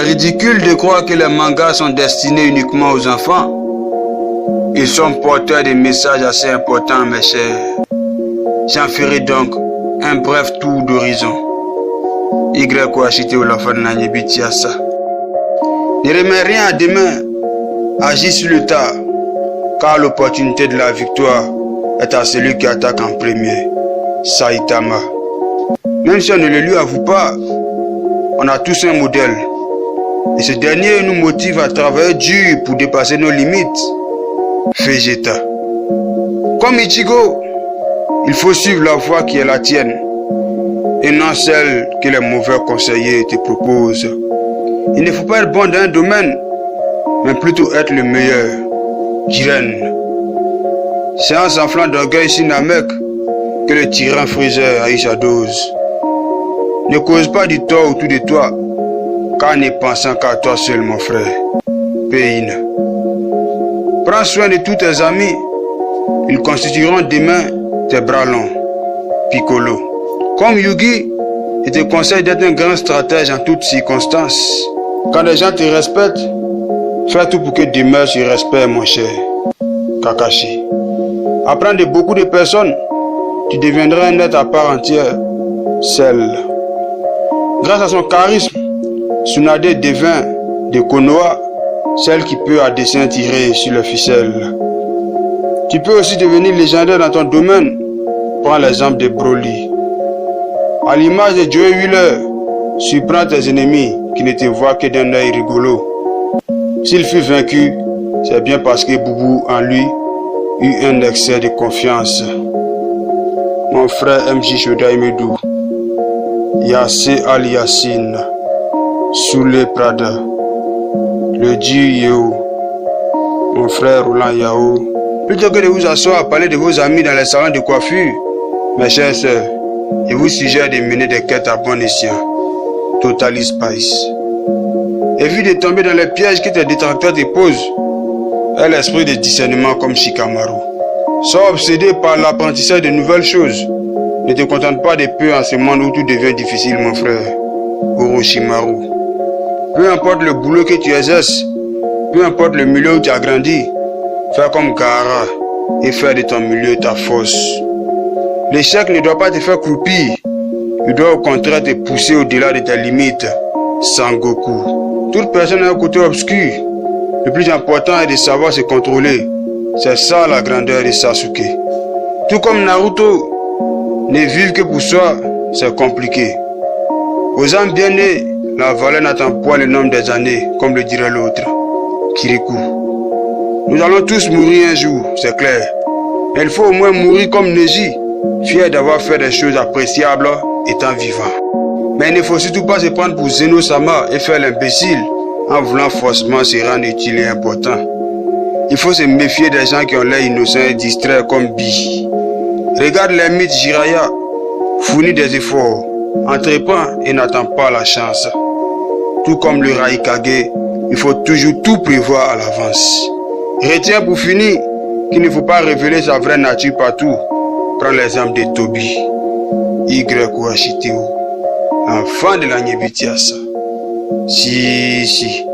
ridicule de croire que les mangas sont destinés uniquement aux enfants. Ils sont porteurs de messages assez importants, mes chers. J'en ferai donc un bref tour d'horizon. Ne remets rien à demain, agis sur le tas, car l'opportunité de la victoire est à celui qui attaque en premier. Saitama. Même si on ne le lui avoue pas, on a tous un modèle. Et ce dernier nous motive à travailler dur pour dépasser nos limites. Vegeta. Comme Ichigo, il faut suivre la voie qui est la tienne et non celle que les mauvais conseillers te proposent. Il ne faut pas être bon dans un domaine, mais plutôt être le meilleur. Jiren. C'est en s'enflant d'orgueil sur Namek que le tyran Freezer a eu sa dose. Ne cause pas du tort autour de toi, car ne pensant qu'à toi seul, mon frère. Pain. Prends soin de tous tes amis, ils constitueront demain tes bras longs. Piccolo. Comme Yugi, je te conseille d'être un grand stratège en toutes circonstances. Quand les gens te respectent, fais tout pour que demeure ce respect, mon cher. Kakashi. Apprends de beaucoup de personnes, tu deviendras un être à part entière, seul. Grâce à son charisme, Tsunade devint de Konoha celle qui peut à dessein tirer sur le ficelle. Tu peux aussi devenir légendaire dans ton domaine. Prends l'exemple de Broly. À l'image de Joey Wheeler, surprends tes ennemis qui ne te voient que d'un œil rigolo. S'il fut vaincu, c'est bien parce que Boubou en lui eut un excès de confiance. Mon frère MJ Shoda Imedou, Yassé Al Yassine, Soulé Prada, le Dieu Yeo, mon frère Roland Yao. Plutôt que de vous asseoir à parler de vos amis dans les salons de coiffure, mes chers sœurs, je vous suggère de mener des quêtes à bon escient. Totally Spice. Évite de tomber dans les pièges que tes détracteurs te posent. Aie l'esprit de discernement comme Shikamaru. Sois obsédé par l'apprentissage de nouvelles choses. Ne te contente pas de peu en ce monde où tout devient difficile, mon frère. Orochimaru. Peu importe le boulot que tu exerces, peu importe le milieu où tu as grandi, fais comme Gaara et fais de ton milieu ta force. L'échec ne doit pas te faire croupir, il doit au contraire te pousser au-delà de tes limites. Sangoku. Toute personne a un côté obscur. Le plus important est de savoir se contrôler. C'est ça la grandeur de Sasuke. Tout comme Naruto, ne vivre que pour soi, c'est compliqué. Aux âmes bien nées, la valeur n'attend pas le nombre des années, comme le dirait l'autre. Kirikou. Nous allons tous mourir un jour, c'est clair. Mais il faut au moins mourir comme Neji, fier d'avoir fait des choses appréciables étant vivant. Mais il ne faut surtout pas se prendre pour Zeno-sama et faire l'imbécile en voulant forcément se rendre utile et important. Il faut se méfier des gens qui ont l'air innocents et distraits comme Bi. Regarde les mythes Jiraiya, fournit des efforts, entreprend et n'attend pas la chance. Tout comme le Raikage, il faut toujours tout prévoir à l'avance. Retiens pour finir qu'il ne faut pas révéler sa vraie nature partout. Prends l'exemple de Tobi, Y. Ashiteo, enfant de la Nyebitiasa. Si.